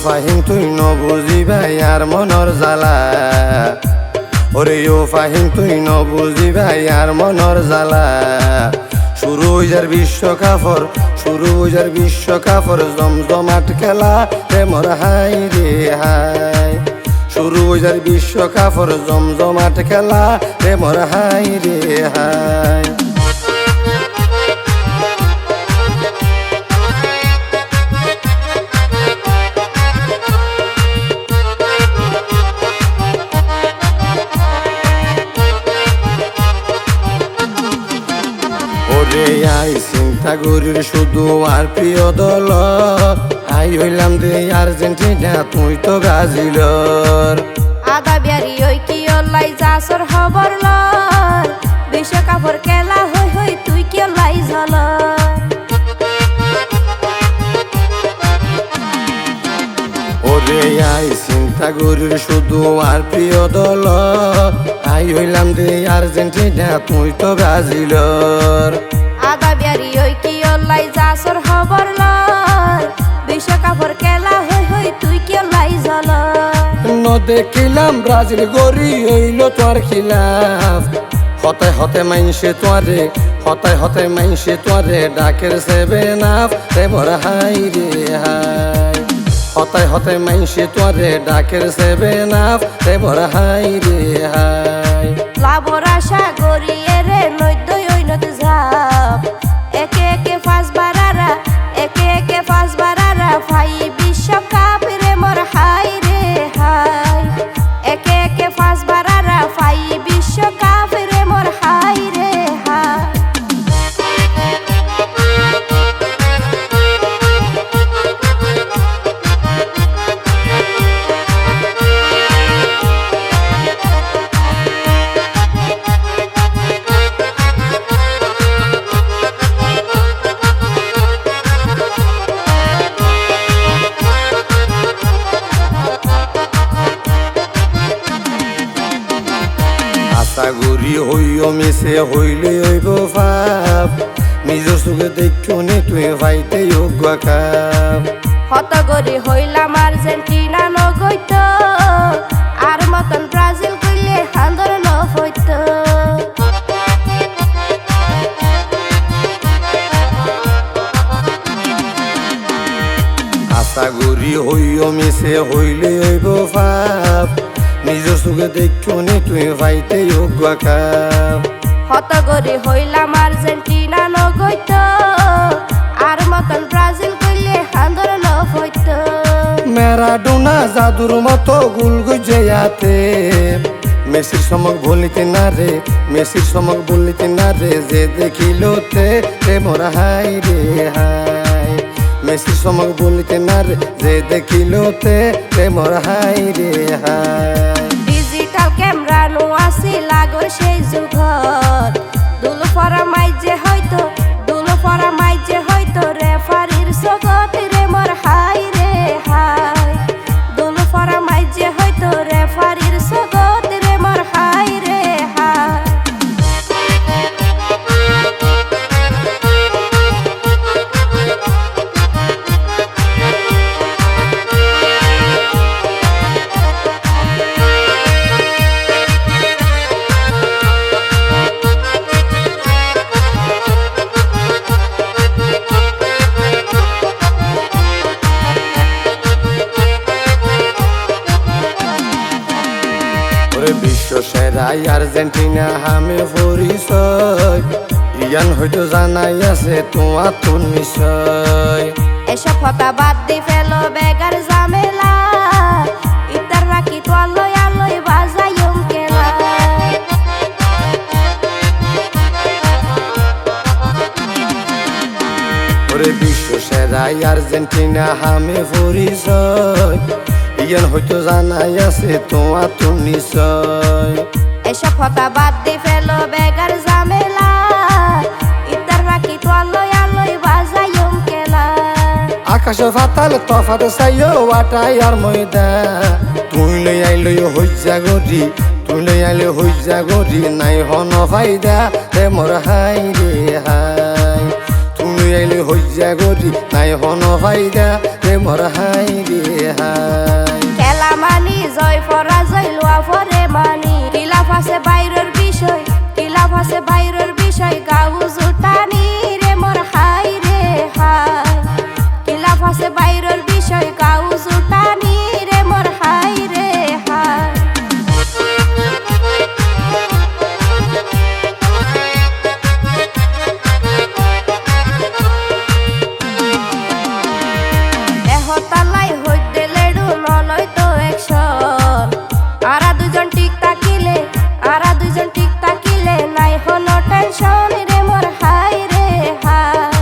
ফাহিম তুই নবুঝিবাই আর মনর জ্বালা ওরে ও ফাহিম তুই নবুঝিবাই আর মনর জ্বালা শুরু হইজার বিশ্বকাপর শুরু হইজার বিশ্বকাপর জমজমাট খেলা রে মোর হাই রে হাই শুরু হইজার বিশ্বকাপর জমজমাট খেলা রে মোর হাই রে হাই আই চিন্তা করির শুধু আর প্রিয় দল আই হইলাম রে আর্জেন্টিনা তুই তো ব্রাজিলর আদা বিয়ারি ওই কি লাই যাসর খবর লর বিশ্বকাপর খেলা হই হই তুই কি লাই ঝল ওরে আই চিন্তা করির শুধু আর প্রিয় দল আই হইলাম রে আর্জেন্টিনা তুই তো ব্রাজিলর আদা বিয়ারি ওই কি লাই যাসর খবর লর বিশ্বকাপর খেলা হই হই তুই কি লাই ঝল ন দেখিলাম ব্রাজিল গড়ি হইল তোর খিলাফ হতায় হতে মাইনসে তোয়ারে হতায় হতে মাইনসে তোয়ারে ডাকের সেভেন আপ রে মোর হাই রে হাই হতায় হতে মাইনসে তোয়ারে ডাকের সেভেন আপ রে মোর হাই রে হাই লাভর আশা গড়িয়ে রে নৈদই ঐনত ঝাপ একে একে ফাঁস বারারা একে একে ফাঁস বারারা ফাই বিশ্বকাপ রে মোর হাই রে হাই একে একে ফাঁস বারারা ফাই বিশ্বকাপ রে মোর হাই রে হাই আশাগুড়ি হইও মিশে হইলে হইব ভাব নিজের চোখে দেখো নি তুই ভাইতে যোগ্য কাপ হতগরি হইলাম আর্জেন্টিনা নগৈত আর মতন ব্রাজিল কইলে হান্দর নফইত আশাগুড়ি হইও মিশে হইলে হইব ভাব নিজের চোখে দেখো নি তুই ভাইতে যোগ্য কাপ হতগরি হইলাম আর্জেন্টিনা নগৈত আর মতন ব্রাজিল কইলে হান্দর নফইত ম্যারাডোনা জাদুর মতো গুল গুজেয়াতে মেসির সমক বলিতে না রে মেসির সমক বলিতে না রে যে দেখিলোতে রে মোর হাই রে হাই মেসির সমক বলিতে না রে যে দেখিলোতে রে মোর হাই রে হাই ডিজিটাল ক্যামেরা নো আসি লাগর সেই যুগত দুলো ফরা মাইজে হয়তো দুলো ফরা মাইজে হয়তো রেফারির জগত রে মোর হাই রে হাই দুলো ফরা মাইজে হয়তো রেফারির জগত রে মোর হাই রে হাই বিশ্ব সেরাই আর্জেন্টিনা হামে পরিচয় ইয়ান হয়তো জানাই আছে তোমার তো নিশ্চয় এসব হতা বাদ দি ফেলো বেগার ঝামেলা ইতার রাখি তো আলোয় আলোয় বাজাইম কেলা ওরে বিশ্ব সেরাই আর্জেন্টিনা হামে পরিচয় ইয়ান হয়তো জানাই আছে তোমার তো নিশ্চয় এসব হতা বাদ দি ফেলো বেগার ঝামেলা ইতার রাখি তো আলোয় আলোয় বাজাইম কেলা আকাশ ফাতাল তফাত চাইও ওয়াটাই আর ময়দা তুই লই আইলই হইজা গরি তুই লই আইলে হইজা গরি নাই হন ফাইদা রে মোর হাই রে হাই তুই লই আইলে হইজা বুঝা গরি নাই হন ফাইদা রে মোর হাই রে হাই খেলা মানি জয় পরাজয় লোয়া পরে মানি খিলাফ আছে বাইরের বিষয় খিলাফ আছে বাইরের বিষয় গাউ জুটানি রে মোর হাই রে হাই খিলাফ আছে বাইরের বিষয় গাউ জুটানি রে মোর হাই রে হাই দেহতালাই হইতে লেডু নলয় তো একশন আরা দুজন টিক তাকিলে নাই হনো টেনশন রে মোর হাই রে হাই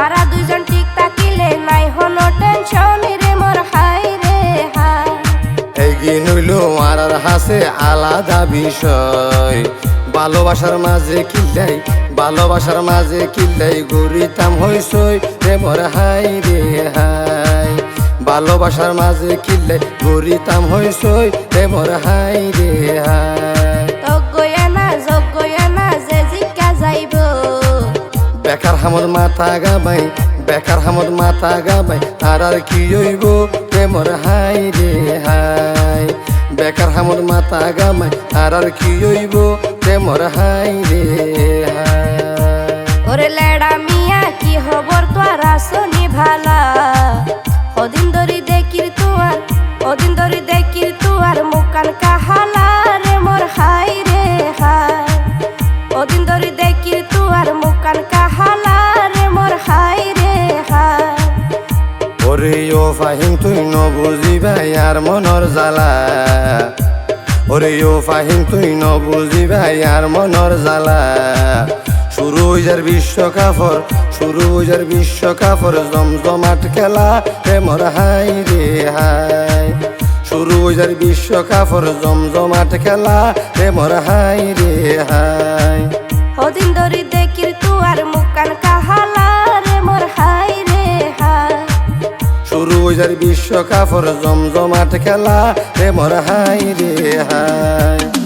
আরা দুজন টিক তাকিলে নাই হনো টেনশন রে মোর হাই রে হাই এগিয়ে নইল আর হাসে আলাদা বিষয় ভালোবাসার মাঝে কিল্লাই গরিতাম হইসই রে মোর হাই রে হাই ভালোবাসার মাঝে কিল্লাই গরিতাম হইসই রে মোর হাই রে হাই যোগ্য না যে জিজ্ঞা যাইব বেকার হামদ মাথা গাবাই আর কি হইব রে মোর হাই রে হাই বেকার হামদ মাথা গাবাই আর কি হইব রে মোর হাই রে হাই ওরে লেডা মিয়া কি খবর তোর আসনি ভালা ওদিন ধরি দেখির তুয়ার মুকান কাহালা রে মোর হাই রে হাই ওদিন ধরি দেখির তুয়ার মুকান কাহালা রে মোর হাই রে হাই ওরে ও ফাহিম তুই ন বুঝিবাই আর মনর জ্বালা ওরে ও ফাহিম তুই ন বুঝিবাই আর মনর জ্বালা শুরু হইজার বিশ্বকাপর জমজমাট খেলা রে মোর হাই রে হাই শুরু হইজার বিশ্বকাপর জমজমাট খেলা রে মোর হাই রে হাই ওদিন ধরি দেখির তুয়ার মুকান কাহালা রে মোর হাই রে হাই শুরু হইজার বিশ্বকাপর জমজমাট খেলা রে মোর হাই রে হাই